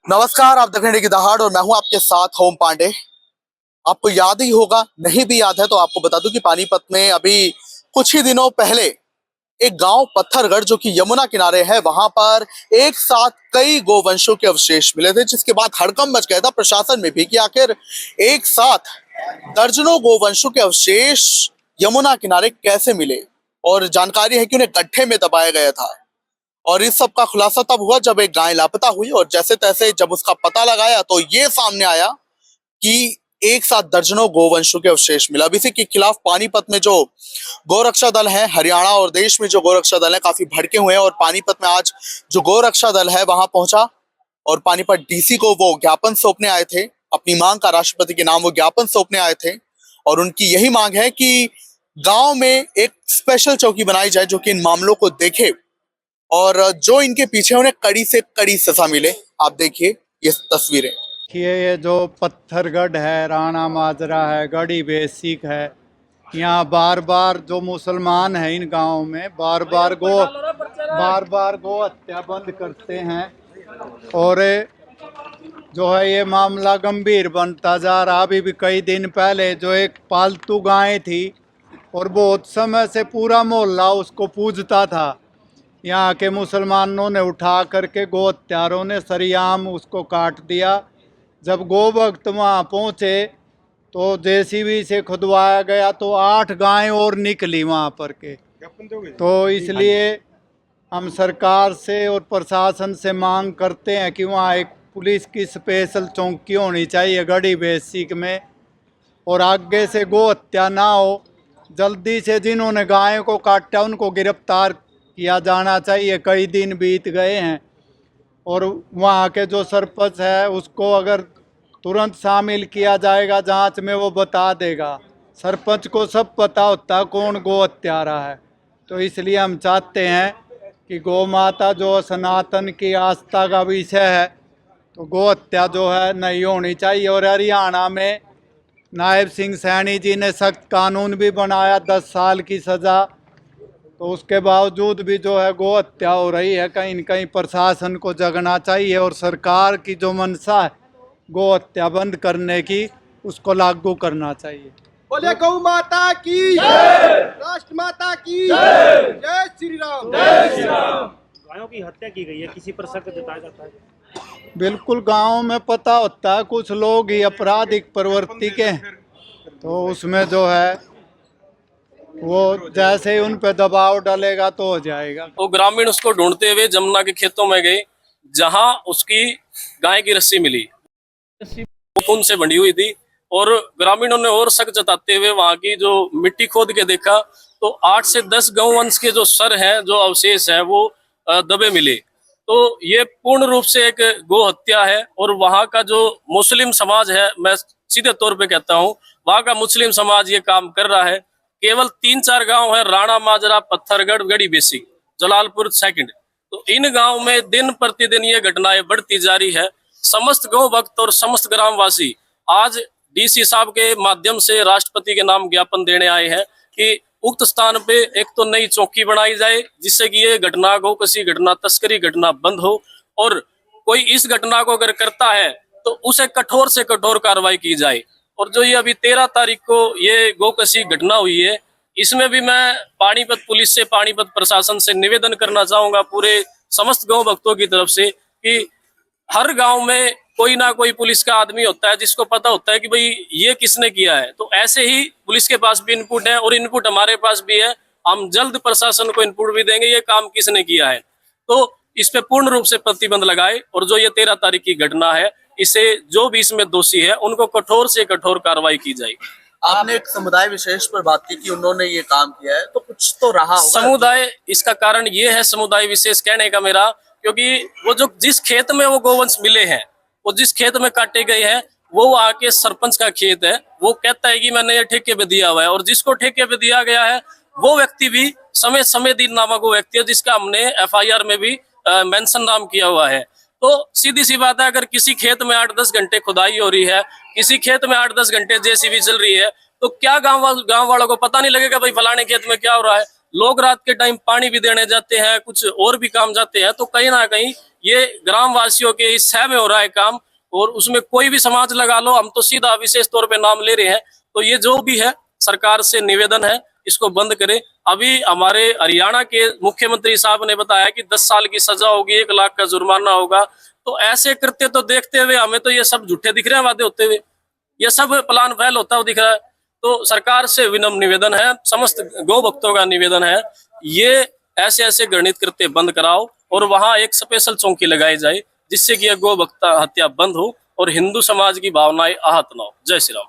नमस्कार, आप देख रहे हैं की दहाड़ और मैं हूं आपके साथ होम पांडे। आपको याद ही होगा, नहीं भी याद है तो आपको बता दूं कि पानीपत में अभी कुछ ही दिनों पहले एक गांव पत्थरगढ़ जो कि यमुना किनारे है, वहां पर एक साथ कई गोवंशों के अवशेष मिले थे, जिसके बाद हड़कंप मच गया था प्रशासन में भी कि आखिर एक साथ दर्जनों गोवंशों के अवशेष यमुना किनारे कैसे मिले। और जानकारी है कि उन्हें गड्ढे में दबाया गया था। और इस सब का खुलासा तब हुआ जब एक गाय लापता हुई और जैसे तैसे जब उसका पता लगाया तो ये सामने आया कि एक साथ दर्जनों गोवंशों के अवशेष मिला। अब इसी के खिलाफ पानीपत में जो गोरक्षा दल है, हरियाणा और देश में जो गोरक्षा दल है, काफी भड़के हुए हैं। और पानीपत में आज जो गोरक्षा दल है वहां पहुंचा और पानीपत डीसी को वो ज्ञापन सौंपने आए थे। अपनी मांग का राष्ट्रपति के नाम वो ज्ञापन सौंपने आए थे और उनकी यही मांग है कि गांव में एक स्पेशल चौकी बनाई जाए जो कि इन मामलों को देखे और जो इनके पीछे उन्हें कड़ी से कड़ी सजा मिले। आप देखिए ये तस्वीरें। ये जो पत्थरगढ़ है, राणा माजरा है, गढ़ी बेसिक है, यहाँ बार बार जो मुसलमान हैं इन गांवों में बार बार गो हत्या बंद करते हैं। और जो है ये मामला गंभीर बनता जा रहा। अभी भी कई दिन पहले जो एक पालतू गाय थी और बहुत समय से पूरा मोहल्ला उसको पूजता था, यहाँ के मुसलमानों ने उठा करके गो हत्यारों ने सरेआम उसको काट दिया। जब गो भक्त वहाँ पहुँचे तो जेसीबी से खुदवाया गया तो 8 गायें और निकली वहाँ पर के। तो इसलिए हम सरकार से और प्रशासन से मांग करते हैं कि वहाँ एक पुलिस की स्पेशल चौकी होनी चाहिए गढ़ी बेसिक में, और आगे से गो हत्या ना हो। जल्दी से जिन्होंने गायों को काटा उनको गिरफ्तार किया जाना चाहिए। कई दिन बीत गए हैं और वहाँ के जो सरपंच है उसको अगर तुरंत शामिल किया जाएगा जांच में, वो बता देगा। सरपंच को सब पता होता कौन गो हत्यारा है। तो इसलिए हम चाहते हैं कि गौ माता जो सनातन की आस्था का विषय है, तो गो हत्या जो है नहीं होनी चाहिए। और हरियाणा में नायब सिंह सैनी जी ने सख्त कानून भी बनाया 10 साल की सज़ा, तो उसके बावजूद भी जो है गो हत्या हो रही है। कहीं न कहीं प्रशासन को जगना चाहिए और सरकार की जो मंशा है गो हत्या बंद करने की, उसको लागू करना चाहिए। बोले गौ माता की जय, राष्ट्र माता की जय, जय श्री राम, जय श्री राम। गायों की हत्या की गई है, किसी पर शक जताया जाता है? बिल्कुल, गांव में पता होता है कुछ लोग ही आपराधिक प्रवृत्ति के, तो उसमें जो है वो जैसे ही उन पे दबाव डालेगा तो हो जाएगा। तो ग्रामीण उसको ढूंढते हुए जमुना के खेतों में गए, जहां उसकी गाय की रस्सी मिली। रस्सी खून से बंधी हुई थी और ग्रामीणों ने और शक जताते हुए वहां की जो मिट्टी खोद के देखा तो 8 से 10 गौवंश के जो सर हैं, जो अवशेष है, वो दबे मिले। तो ये पूर्ण रूप से एक गो हत्या है। और वहां का जो मुस्लिम समाज है, मैं सीधे तौर पे कहता हूँ, वहां का मुस्लिम समाज ये काम कर रहा है। केवल 3-4 गांव है, राणा माजरा, पत्थरगढ़, गढ़ी बेसिक, जलालपुर सेकंड। तो इन गांव में दिन प्रतिदिन ये घटनाएं बढ़ती जा रही है। समस्त गौ भक्त और समस्त ग्रामवासी आज डीसी साहब के माध्यम से राष्ट्रपति के नाम ज्ञापन देने आए हैं कि उक्त स्थान पे एक तो नई चौकी बनाई जाए, जिससे कि ये घटना, गौकसी घटना, तस्करी घटना बंद हो। और कोई इस घटना को अगर करता है तो उसे कठोर से कठोर कार्रवाई की जाए। और जो ये अभी 13 तारीख को ये गौकसी घटना हुई है, इसमें भी मैं पानीपत पुलिस से, पानीपत प्रशासन से निवेदन करना चाहूंगा पूरे समस्त गौ भक्तों की तरफ से कि हर गांव में कोई ना कोई पुलिस का आदमी होता है जिसको पता होता है कि भाई ये किसने किया है। तो ऐसे ही पुलिस के पास भी इनपुट है और इनपुट हमारे पास भी है। हम जल्द प्रशासन को इनपुट भी देंगे ये काम किसने किया है, तो इस पे पूर्ण रूप से प्रतिबंध लगाए। और जो ये 13 तारीख की घटना है, इसे जो भी इसमें दोषी है उनको कठोर से कठोर कार्रवाई की जाए। आपने एक समुदाय विशेष पर बात की कि उन्होंने ये काम किया है, तो कुछ तो रहा होगा। समुदाय, इसका कारण ये है समुदाय विशेष कहने का मेरा, क्योंकि वो जो जिस खेत में वो गोवंश मिले हैं, वो जिस खेत में काटे गए हैं, वो आके सरपंच का खेत है। वो कहता है कि मैंने ये ठेके पे दिया हुआ है, और जिसको ठेके पे दिया गया है वो व्यक्ति भी समेदीन नामक वो व्यक्ति है, जिसका हमने FIR में भी मेंशन नाम किया हुआ है। तो सीधी सी बात है, अगर किसी खेत में 8-10 घंटे खुदाई हो रही है, किसी खेत में 8-10 घंटे जेसीबी चल रही है, तो क्या गांव वालों को पता नहीं लगेगा भाई फलाने खेत में क्या हो रहा है? लोग रात के टाइम पानी भी देने जाते हैं, कुछ और भी काम जाते हैं, तो कहीं ना कहीं ये ग्रामवासियों के हिस्से में हो रहा है काम, और उसमें कोई भी समाज लगा लो, हम तो सीधा विशेष तौर पे नाम ले रहे हैं। तो ये जो भी है सरकार से निवेदन है, इसको बंद करें। अभी हमारे हरियाणा के मुख्यमंत्री साहब ने बताया कि 10 साल की सजा होगी, 1 लाख का जुर्माना होगा। तो ऐसे कृत्य तो देखते हुए हमें तो ये सब झूठे दिख रहे हैं वादे होते हुए, ये सब प्लान फेल होता हुआ दिख रहा है। तो सरकार से विनम्र निवेदन है, समस्त गौ भक्तों का निवेदन है, ये ऐसे ऐसे घृणित कृत्य बंद कराओ और वहां एक स्पेशल चौकी लगाई जाए, जिससे कि यह गौ भक्ता हत्या बंद हो और हिंदू समाज की भावनाएं आहत न हो। जय श्री राम।